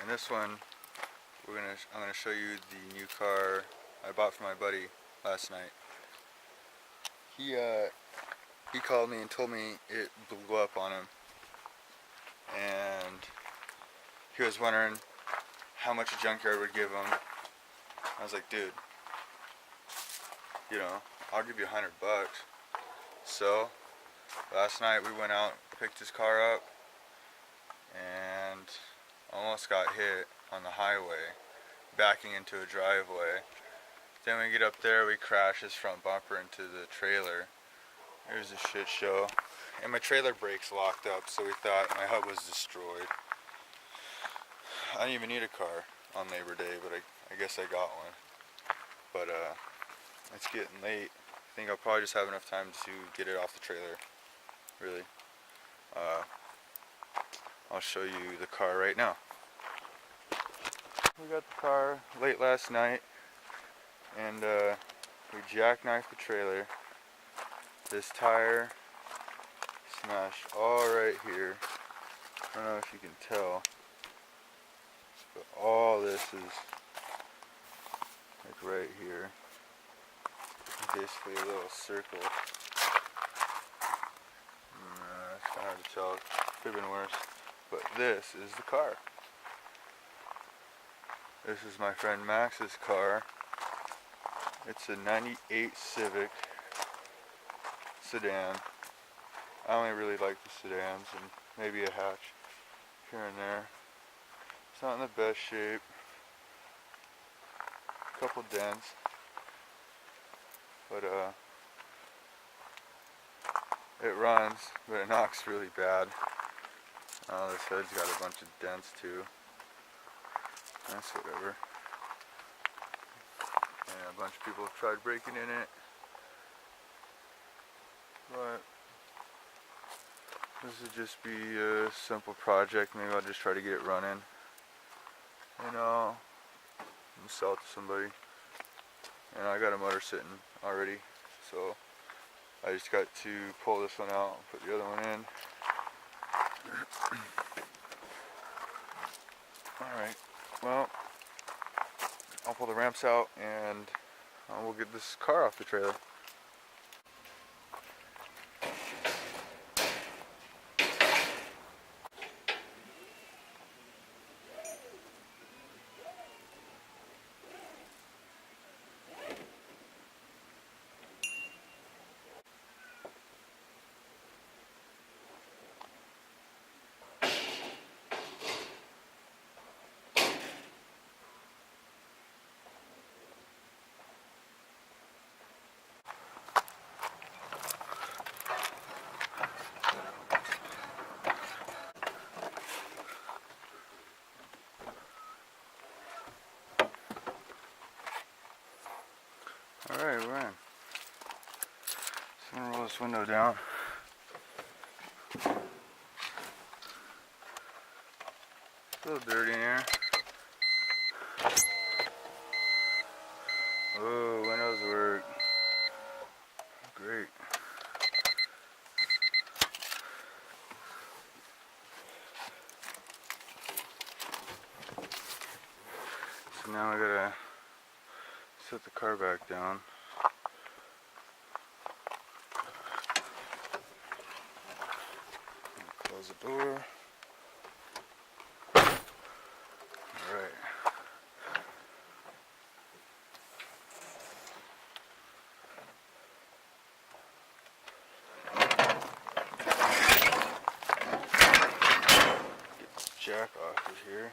In this one, I'm gonna show you the new car I bought for my buddy last night. He called me and told me it blew up on him, and he was wondering how much a junkyard would give him. I was like, dude, I'll give you $100. So last night we went out, picked his car up, and almost got hit on the highway, backing into a driveway. Then we get up there, we crash his front bumper into the trailer. There's a shit show. And my trailer brakes locked up, so we thought my hub was destroyed. I didn't even need a car on Labor Day, but I guess I got one. But it's getting late. I think I'll probably just have enough time to get it off the trailer, really. I'll show you the car right now. We got the car late last night, and we jackknifed the trailer. This tire smashed all right here. I don't know if you can tell, but all this is like right here. Basically a little circle. It's kind of hard to tell. Could have been worse. But this is the car. This is my friend Max's car. It's a 98 Civic sedan. I only really like the sedans and maybe a hatch here and there. It's not in the best shape. A couple dents. But it runs, but it knocks really bad. This hood's got a bunch of dents too. That's whatever. And a bunch of people have tried breaking in it. But this would just be a simple project. Maybe I'll just try to get it running. And sell it to somebody. And I got a motor sitting already, so I just got to pull this one out and put the other one in. Alright, well, I'll pull the ramps out and we'll get this car off the trailer. Alright, we're in. So I'm gonna roll this window down. It's a little dirty in here. Oh, windows work. Great. So now I gotta set the car back down. Close the door. Alright. Get the jack off of here.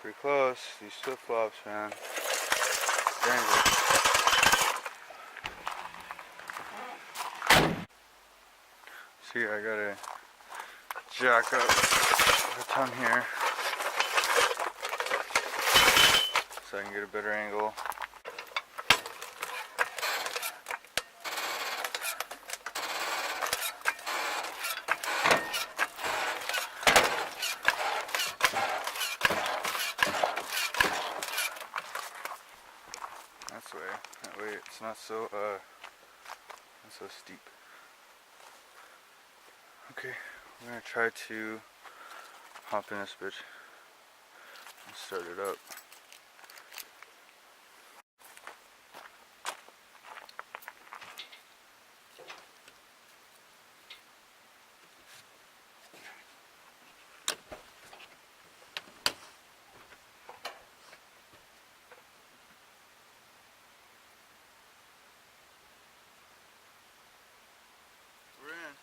Pretty close. These flip-flops, man. Dangerous. See, I gotta jack up the tongue here so I can get a better angle. That way it's not so steep. Okay, we're gonna try to hop in this bitch and start it up. We're in.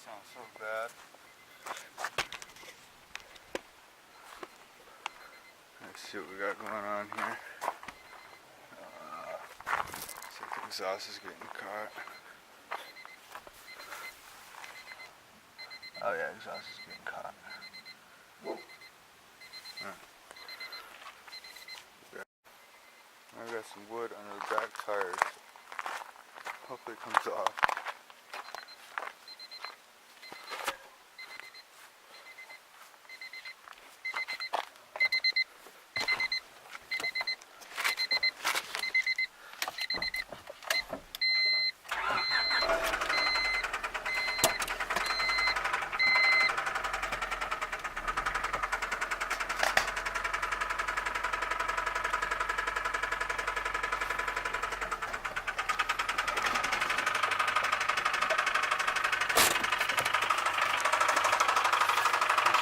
Sounds so bad. Let's see what we got going on here. Looks like the exhaust is getting caught. Oh yeah, exhaust is getting caught. I got some wood under the back tires. Hopefully it comes off.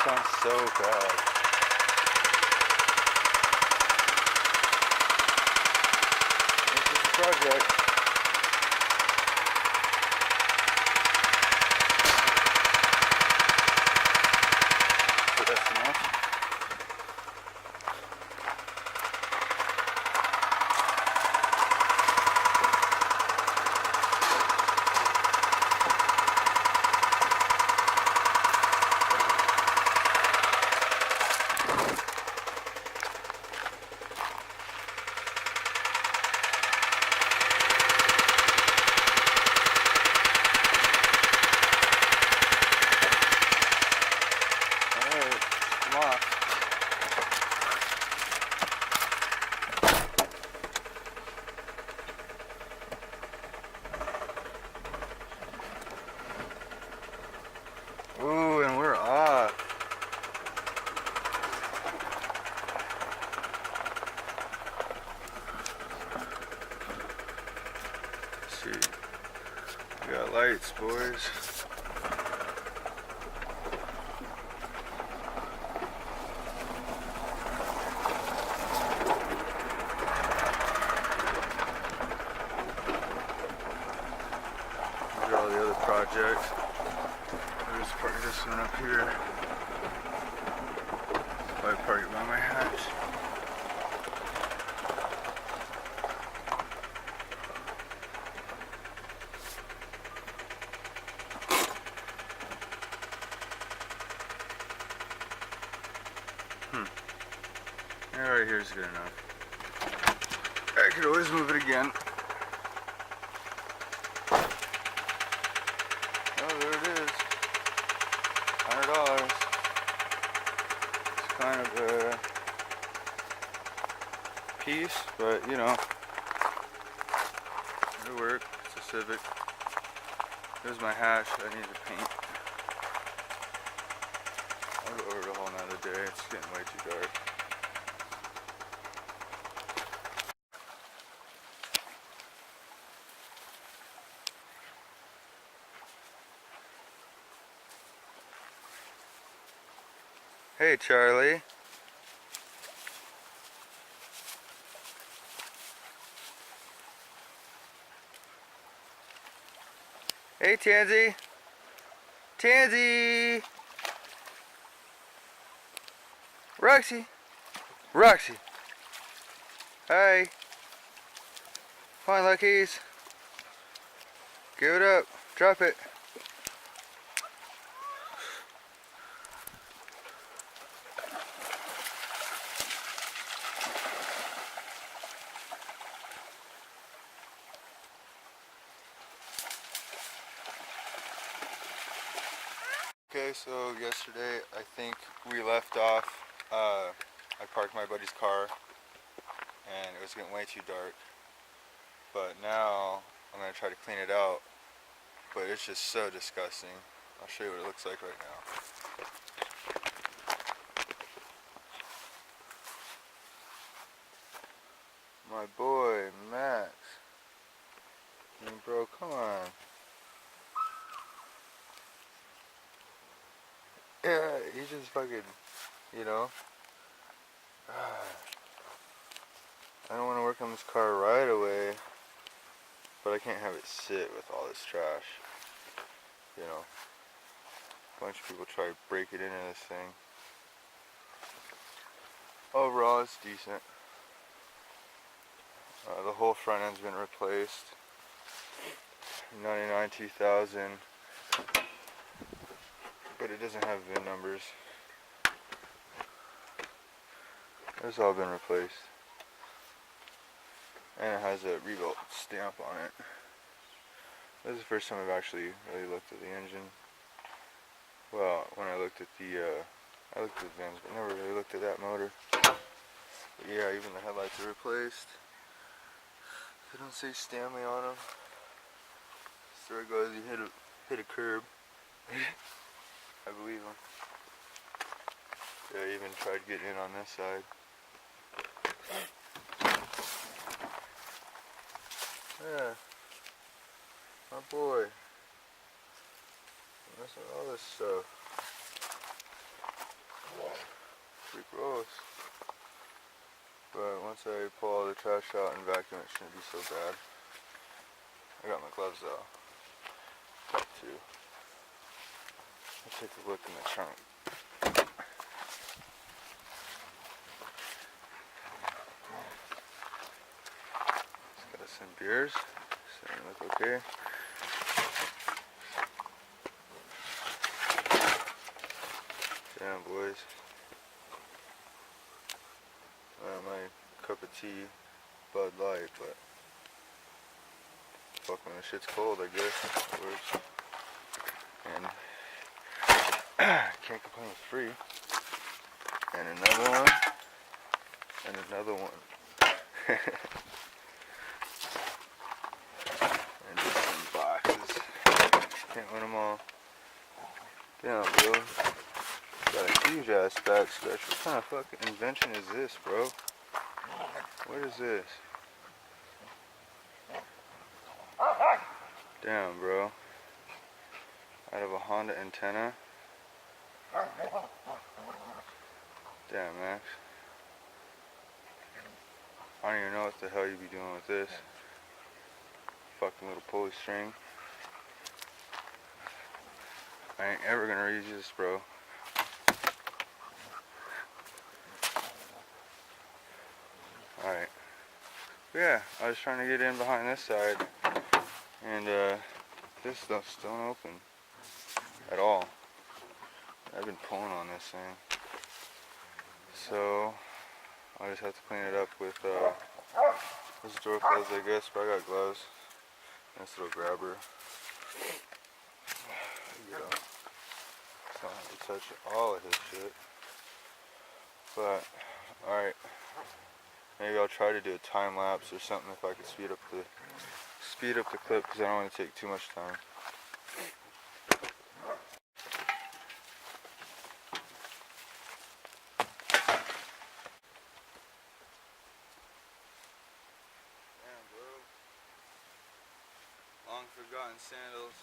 Sounds so bad. This is the project. But that's enough. Ooh, and we're off. Let's see. We got lights, boys. These are all the other projects. Let's park this one up here. Probably park it by my hatch. Yeah, right here is good enough. I could always move it again. Oh, there it is. $100. It's kind of a piece, but you know, it'll work. It's a Civic. There's my hatch. I need to paint. I'll go over it a whole nother day. It's getting way too dark. Hey, Charlie. Hey, Tansy. Tansy. Roxy. Roxy. Hi. Come on, Luckies. Give it up. Drop it. Okay, so yesterday I think we left off, I parked my buddy's car and it was getting way too dark, but now I'm going to try to clean it out, but it's just so disgusting. I'll show you what it looks like right now. My boy, Max. I mean, bro, come on. Yeah, he's just fucking, you know. I don't want to work on this car right away, but I can't have it sit with all this trash. You know, a bunch of people try to break it into this thing. Overall, it's decent. The whole front end's been replaced. 99 2000, but it doesn't have VIN numbers. It's all been replaced, and it has a rebuilt stamp on it. This is the first time I've actually really looked at the engine. Well, when I looked at the VINs, but never really looked at that motor. But yeah, even the headlights are replaced. They don't say Stanley on them. So it goes, you hit a curb. I believe him. Yeah, I even tried getting in on this side. Yeah, my boy. Messing with all this stuff. Pretty gross. But once I pull all the trash out and vacuum, it shouldn't be so bad. I got my gloves off. Got to. Let's take a look in the trunk. It's got some beers. Starting to look okay. Damn, boys. My cup of tea, Bud Light, but fuck, when the shit's cold, I guess. It works. And can't complain, it's free. And another one. And another one. And just some boxes. Can't win them all. Damn, bro. Got a huge ass back scratch. What kind of fucking invention is this, bro? What is this? Damn, bro. Out of a Honda antenna. Damn, Max. I don't even know what the hell you be doing with this. Fucking little pulley string. I ain't ever gonna reuse this, bro. Alright. Yeah, I was trying to get in behind this side, and this stuff's don't open at all. I've been pulling on this thing. So, I just have to clean it up with this door closed, I guess, but I got gloves. Nice little grabber. You know, so I don't have to touch all of his shit. But, alright. Maybe I'll try to do a time lapse or something if I could speed up the clip, because I don't want to take too much time. Damn, bro. Long forgotten sandals.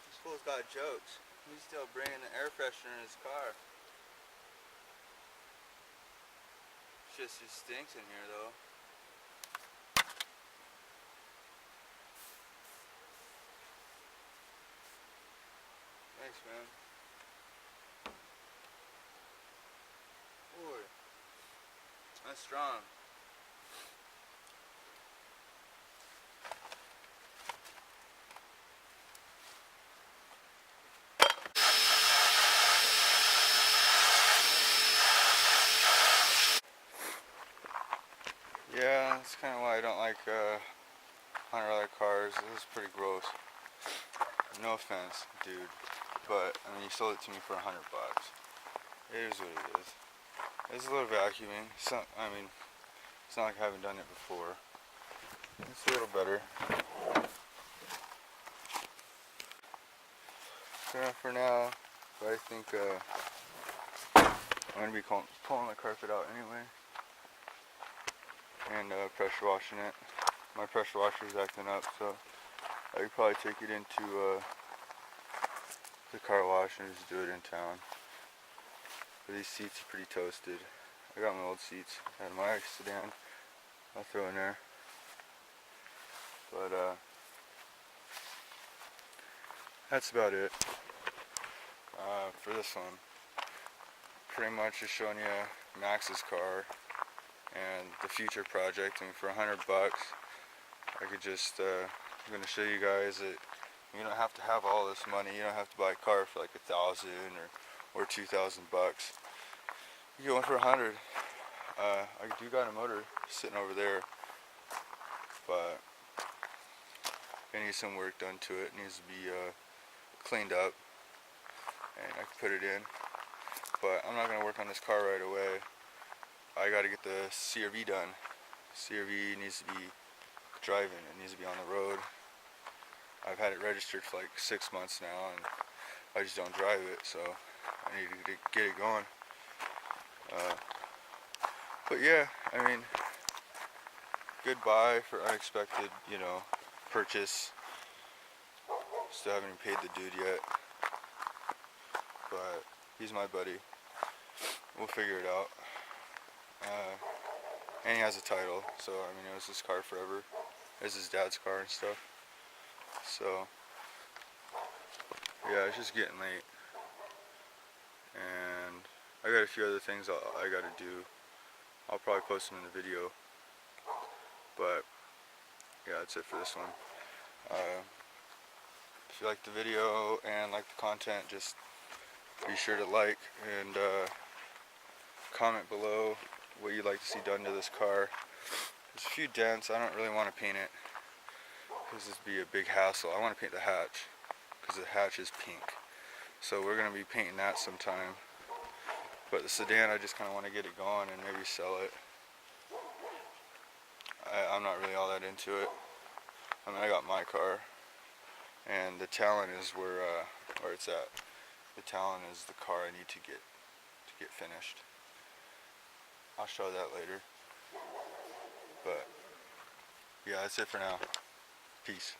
This fool's got jokes. He's still bringing the air freshener in his car. Shit just stinks in here, though. Thanks, man. Boy, that's strong. Yeah, that's kind of why I don't like $100 cars. This is pretty gross. No offense, dude, but I mean, you sold it to me for $100. It is what it is. It's a little vacuuming. I mean, it's not like I haven't done it before. It's a little better. For now, but I think I'm gonna be pulling the carpet out anyway, and pressure washing it. My pressure washer is acting up, so I could probably take it into the car wash and just do it in town. But these seats are pretty toasted. I got my old seats out of my sedan. I'll throw in there. But that's about it for this one. Pretty much just showing you Max's car and the future project. And for $100, I could just I'm gonna show you guys that you don't have to have all this money. You don't have to buy a car for like $1,000 or $2,000. You get one for $100. I do got a motor sitting over there, but it needs some work done to it. It needs to be cleaned up, and I can put it in. But I'm not gonna work on this car right away. I gotta get the CRV done. CRV needs to be driving. It needs to be on the road. I've had it registered for like 6 months now, and I just don't drive it, so I need to get it going. But yeah, I mean, goodbye for unexpected, purchase. Still haven't even paid the dude yet, but he's my buddy. We'll figure it out. And he has a title, so I mean, it was his car forever. It was his dad's car and stuff. So yeah, it's just getting late, and I got a few other things I gotta do. I'll probably post them in the video, but yeah, that's it for this one. If you like the video and like the content, just be sure to like and comment below what you'd like to see done to this car. There's a few dents. I don't really want to paint it because this would be a big hassle. I want to paint the hatch because the hatch is pink, so we're going to be painting that sometime. But the sedan, I just kind of want to get it going and maybe sell it. I'm not really all that into it. I mean, I got my car, and the Talon is where it's at. The Talon is the car I need to get finished. I'll show that later. But yeah, that's it for now. Peace.